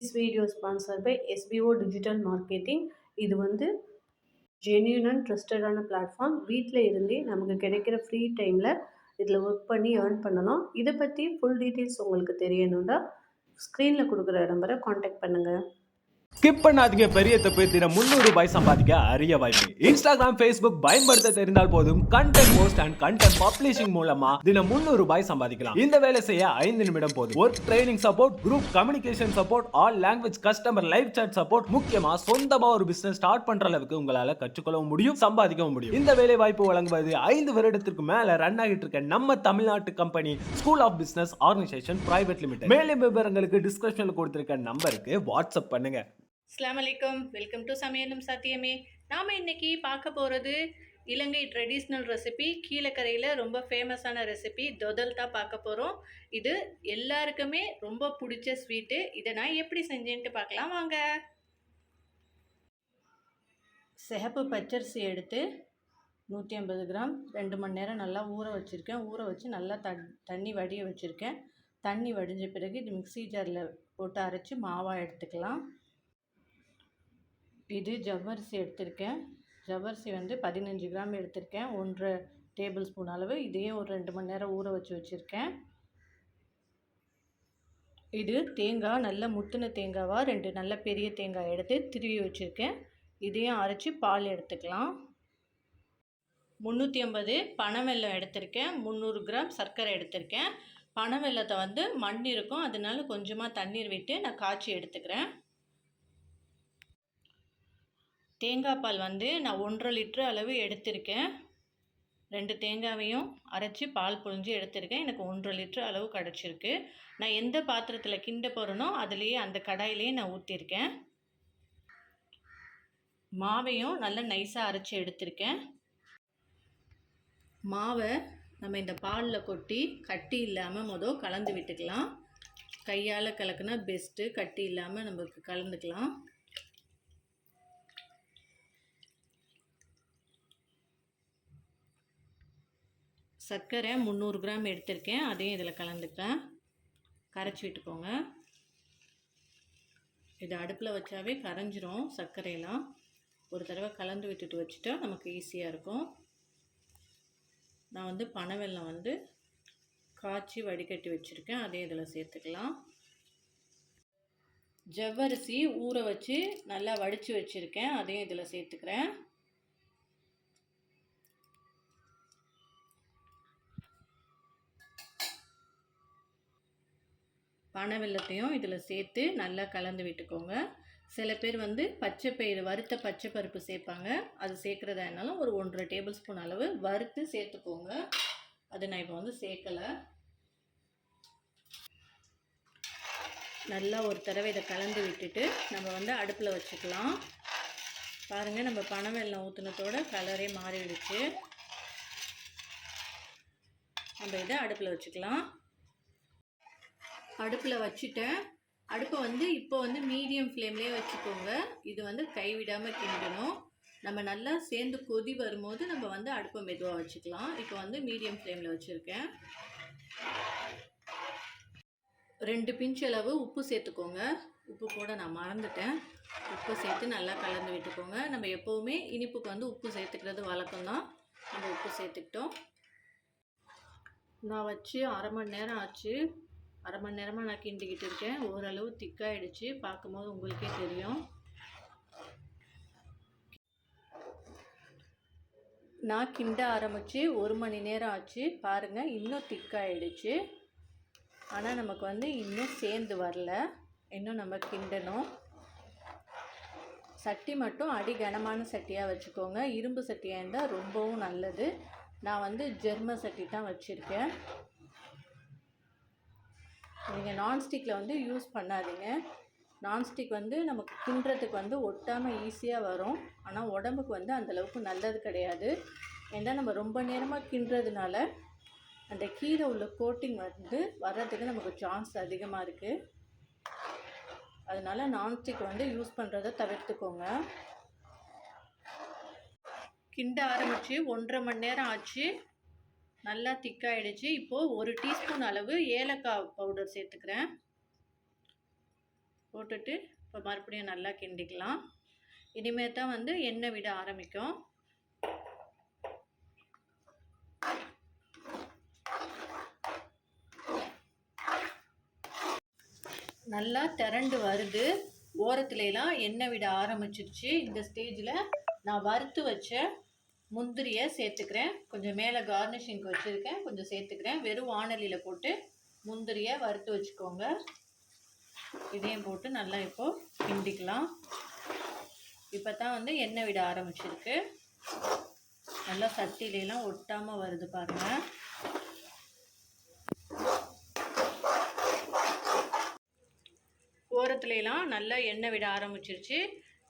This video is sponsored by SBO Digital Marketing. இது வந்து genuine and ட்ரஸ்டடான platform. வீட்டில் இருந்தே நமக்கு கிடைக்கிற ஃப்ரீ டைமில் இதில் ஒர்க் பண்ணி ஏர்ன் பண்ணலாம். இதை பற்றி ஃபுல் டீட்டெயில்ஸ் உங்களுக்கு தெரியணும்னா ஸ்க்ரீனில் கொடுக்குற நம்பரை காண்டாக்ட் பண்ணுங்கள். ஸ்கிப் பண்ணாதீங்க, பெரிய தப்பு. தினம் 300 ரூபாய் சம்பாதிக்க அரிய வாய்ப்பு. இன்ஸ்டாகிராம், ஃபேஸ்புக் பயன்படுத்த தெரிந்தால் போதும். Content post and content publishing மூலமா தினம் 300 ரூபாய் சம்பாதிக்கலாம். இந்த வேலை செய்ய 5 நிமிடம் போதும். Work training support, group communication support, all language customer live chat support, முக்கியமா சொந்தமா ஒரு பிசினஸ் ஸ்டார்ட் பண்ற அளவுக்கு உங்களால கற்றுக்கொள்ளவும் முடியும், சம்பாதிக்கவும் முடியும். இந்த வேலை வாய்ப்பு வழங்குவது 5 வருடத்திற்கு மேல ரன் ஆகிட்டு இருக்க நம்ம தமிழ்நாட்டு company school of business organisation private limited. மேலும் விவரங்களுக்கு டிஸ்கிரிப்ஷன்ல கொடுத்திருக்க நம்பருக்கு வாட்ஸ்அப் பண்ணுங்க. அஸ்ஸலாமு அலைக்கும், வெல்கம் டு சமையலும் சத்தியமே. நாம் இன்னைக்கு பார்க்க போகிறது இலங்கை ட்ரெடிஷ்னல் ரெசிபி, கீழக்கரையில் ரொம்ப ஃபேமஸான ரெசிபி தொதல் தான் பார்க்க போகிறோம். இது எல்லாருக்குமே ரொம்ப பிடிச்ச ஸ்வீட்டு. இதை நான் எப்படி செஞ்சேன்ட்டு பார்க்கலாம் வாங்க. சிகப்பு பச்சரிசி எடுத்து 150 கிராம் 2 மணி நேரம் நல்லா ஊற வச்சுருக்கேன். ஊற வச்சு நல்லா தண்ணி வடிய வச்சுருக்கேன். தண்ணி வடிஞ்ச பிறகு இது மிக்ஸி ஜாரில் போட்டு அரைச்சி மாவாக எடுத்துக்கலாம். இது ஜவ்வரிசி எடுத்திருக்கேன். ஜவ்வரிசி வந்து 15 கிராம் எடுத்திருக்கேன். 1.5 டேபிள் ஸ்பூன் அளவு. இதையும் ஒரு 2 மணி நேரம் ஊற வச்சுருக்கேன். இது தேங்காய், நல்ல முத்தின தேங்காவாக 2 நல்ல பெரிய தேங்காய் எடுத்து திருவி வச்சுருக்கேன். இதையும் அரைச்சி பால் எடுத்துக்கலாம். 350 பனை வெல்லம் எடுத்திருக்கேன். 300 கிராம் சர்க்கரை எடுத்திருக்கேன். பனை வெல்லத்தை வந்து மண் இருக்கும், அதனால கொஞ்சமாக தண்ணீர் விட்டு நான் காய்ச்சி எடுத்துக்கிறேன். தேங்காய் பால் வந்து நான் 1.5 லிட்டர் அளவு எடுத்திருக்கேன். 2 தேங்காவையும் அரைச்சி பால் புழிஞ்சு எடுத்திருக்கேன். எனக்கு 1.5 லிட்டர் அளவு கிடச்சிருக்கு. நான் எந்த பாத்திரத்தில் கிண்ட போகிறேனோ அதுலேயே அந்த கடாயிலேயே நான் ஊற்றிருக்கேன். மாவையும் நல்லா நைஸாக அரைச்சி எடுத்திருக்கேன். மாவை நம்ம இந்த பாலில் கொட்டி கட்டி இல்லாமல் கலந்து விட்டுக்கலாம். கையால் கலக்குனா பெஸ்ட்டு, கட்டி இல்லாமல் நமக்கு கலந்துக்கலாம். சர்க்கரை 300 கிராம் எடுத்திருக்கேன். அதையும் இதில் கலந்துக்கலாம். கரைச்சி விட்டுக்கோங்க. இது அடுப்பில் வச்சாவே கரைஞ்சிரும் சர்க்கரையெல்லாம். ஒரு தடவை கலந்து விட்டுட்டு வச்சுட்டா நமக்கு ஈஸியாக இருக்கும். நான் வந்து பனை வெல்லம் வந்து காய்ச்சி வடிகட்டி வச்சுருக்கேன். அதையும் இதில் சேர்த்துக்கலாம். ஜவ்வரிசி ஊற வச்சு நல்லா வடித்து வச்சுருக்கேன். அதையும் இதில் சேர்த்துக்கிறேன். பனை வெல்லத்தையும் இதில் சேர்த்து நல்லா கலந்து விட்டுக்கோங்க. சில பேர் வந்து பச்சை பயிறு, வறுத்த பச்சை பருப்பு சேர்ப்பாங்க. அது சேர்க்குறதா இருந்தாலும் ஒரு 1.5 டேபிள் ஸ்பூன் அளவு வறுத்து சேர்த்துக்கோங்க. அது நான் இப்போ வந்து சேர்க்கலை. நல்லா ஒரு தடவை இதை கலந்து விட்டுட்டு நம்ம வந்து அடுப்பில் வச்சுக்கலாம். பாருங்கள், நம்ம பனை வெல்லம் ஊற்றினத்தோட கலரே மாறிடுச்சு. நம்ம இதை அடுப்பில் வச்சுக்கலாம். அடுப்பில் வச்சுட்டேன். அடுப்பை வந்து இப்போ வந்து மீடியம் ஃப்ளேம்லேயே வச்சுக்கோங்க. இது வந்து கைவிடாமல் கிண்டணும். நம்ம நல்லா சேர்ந்து கொதி வரும்போது நம்ம வந்து அடுப்பை மெதுவாக வச்சுக்கலாம். இப்போ வந்து மீடியம் ஃப்ளேமில் வச்சுருக்கேன். 2 பிஞ்ச் அளவு உப்பு சேர்த்துக்கோங்க. உப்பு போட நான் மறந்துட்டேன். உப்பு சேர்த்து நல்லா கலந்து விட்டுக்கோங்க. நம்ம எப்போவுமே இனிப்புக்கு வந்து உப்பு சேர்த்துக்கிறது வழக்கம்தான். நம்ம உப்பு சேர்த்துக்கிட்டோம். நான் வச்சு 1/2 மணி நேரம் ஆச்சு. 1/2 மணி நேரமாக நான் கிண்டிக்கிட்டு இருக்கேன். ஓரளவு திக்காயிடுச்சு. பார்க்கும்போது உங்களுக்கே தெரியும். நான் கிண்ட ஆரம்பித்து 1 மணி நேரம் ஆச்சு. பாருங்கள், இன்னும் திக்காயிடுச்சு. ஆனால் நமக்கு வந்து இன்னும் சேர்ந்து வரல. இன்னும் நம்ம கிண்டணும். சட்டி மட்டும் அடி கனமான சட்டியாக வச்சுக்கோங்க. இரும்பு சட்டியாக இருந்தால் ரொம்பவும் நல்லது. நான் வந்து ஜெர்மன் சட்டி தான் வச்சுருக்கேன். நீங்கள் நான்ஸ்டிக்கில் வந்து யூஸ் பண்ணாதீங்க. நான்ஸ்டிக் வந்து நமக்கு கிண்டுறதுக்கு வந்து ஒட்டாமல் ஈஸியாக வரும். ஆனால் உடம்புக்கு வந்து அந்தளவுக்கு நல்லது கிடையாது. ஏன்னா நம்ம ரொம்ப நேரமாக கிண்டுறதுனால அந்த கீழே உள்ள கோட்டிங் வந்து வர்றதுக்கு நமக்கு சான்ஸ் அதிகமாக இருக்குது. அதனால் நான்ஸ்டிக் வந்து யூஸ் பண்ணுறதை தவிர்த்துக்கோங்க. கிண்ட ஆரம்பித்து 1.5 மணி நேரம் ஆச்சு. நல்லா திக்காயிடுச்சு. இப்போது 1 டீஸ்பூன் அளவு ஏலக்காய் பவுடர் சேர்த்துக்கிறேன். போட்டுட்டு இப்போ மறுபடியும் நல்லா கிண்டிக்கலாம். இனிமேல் தான் வந்து எண்ணெய் விட ஆரம்பிக்கும். நல்லா திரண்டு வருது. ஓரத்துலலாம் எண்ணெய் விட ஆரம்பிச்சிருச்சு. இந்த ஸ்டேஜில் நான் வறுத்து வச்ச முந்திரியை சேர்த்துக்கிறேன். கொஞ்சம் மேலே கார்னிஷிங்க்கு வச்சுருக்கேன், கொஞ்சம் சேர்த்துக்கிறேன். வெறும் வாணலியில் போட்டு முந்திரியை வறுத்து வச்சுக்கோங்க. இதையும் போட்டு நல்லா இப்போது கிண்டிக்கலாம். இப்போ தான் வந்து எண்ணெய் விட ஆரம்பிச்சிருக்கு. நல்லா சட்டிலாம் ஒட்டாமல் வருது பாருங்கள். ஓரத்துலலாம் நல்லா எண்ணெய் விட ஆரம்பிச்சிருச்சு.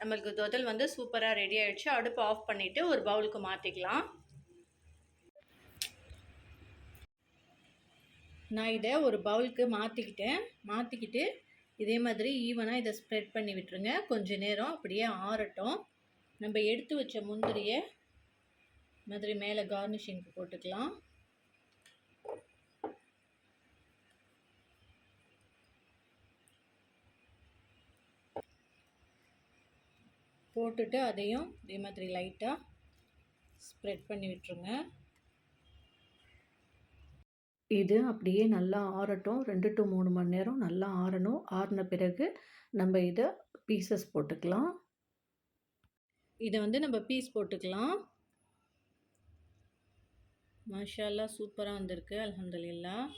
நம்மளுக்கு தொதல் வந்து சூப்பராக ரெடி ஆகிடுச்சு. அடுப்பு ஆஃப் பண்ணிவிட்டு ஒரு பவுலுக்கு மாற்றிக்கலாம். நான் இதை ஒரு பவுலுக்கு மாற்றிக்கிட்டு இதே மாதிரி ஈவனாக இதை ஸ்ப்ரெட் பண்ணி விட்டுருங்க. கொஞ்சம் நேரம் அப்படியே ஆறட்டும். நம்ம எடுத்து வச்ச முந்திரியை மாதிரி மேலே கார்னிஷிங்க்கு போட்டுக்கலாம். போட்டுட்டு அதையும் இதே மாதிரி லைட்டாக ஸ்ப்ரெட் பண்ணி விட்டுருங்க. இது அப்படியே நல்லா ஆறட்டும். 2 to 3 மணி நேரம் நல்லா ஆறணும். ஆறின பிறகு நம்ம இதை பீசஸ் போட்டுக்கலாம். இதை வந்து நம்ம பீஸ் போட்டுக்கலாம். மாஷா அல்லாஹ் சூப்பராக வந்திருக்கு. அல்ஹம்துலில்லாஹ்.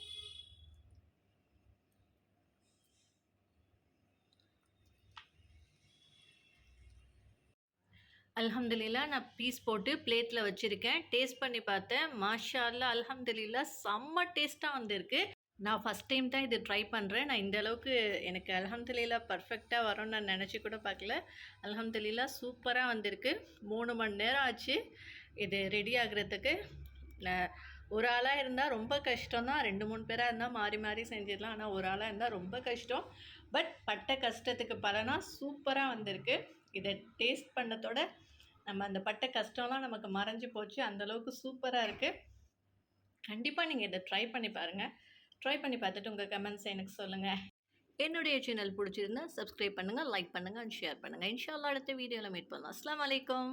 அல்ஹம்துலில்லாஹ் நான் பீஸ் போட்டு பிளேட்டில் வச்சுருக்கேன். டேஸ்ட் பண்ணி பார்த்தேன். மாஷா அல்லாஹ் அல்ஹம்துலில்லாஹ் செம்ம டேஸ்ட்டாக வந்திருக்கு. நான் ஃபஸ்ட் டைம் தான் இது ட்ரை பண்ணுறேன். நான் இந்த அளவுக்கு எனக்கு அல்ஹம்துலில்லாஹ் பர்ஃபெக்டாக வரும்னு நான் நினச்சி கூட பார்க்கல. அல்ஹம்துலில்லாஹ் சூப்பராக வந்திருக்கு. 3 மணி நேரம் ஆச்சு இது ரெடி ஆகுறதுக்கு. ஒரு ஆளாக இருந்தால் ரொம்ப கஷ்டம் தான். 2-3 பேராக இருந்தால் மாறி மாறி செஞ்சிடலாம். ஆனால் ஒரு ஆளாக இருந்தால் ரொம்ப கஷ்டம். பட் பட்ட கஷ்டத்துக்கு பலனாக சூப்பராக வந்திருக்கு. இதை டேஸ்ட் பண்ணதோட நம்ம அந்த பட்ட கஷ்டம்லாம் நமக்கு மறைஞ்சு போச்சு. அந்தளவுக்கு சூப்பராக இருக்குது. கண்டிப்பாக நீங்கள் இதை ட்ரை பண்ணி பாருங்கள். ட்ரை பண்ணி பார்த்துட்டு உங்கள் கமெண்ட்ஸை எனக்கு சொல்லுங்கள். என்னுடைய சேனல் பிடிச்சிருந்தா சப்ஸ்கிரைப் பண்ணுங்கள், லைக் பண்ணுங்கள் அண்ட் ஷேர் பண்ணுங்கள். இன்ஷா அல்லாஹ் அடுத்த வீடியோவில் மீட் பண்ணலாம். அஸ்ஸலாமு அலைக்கும்.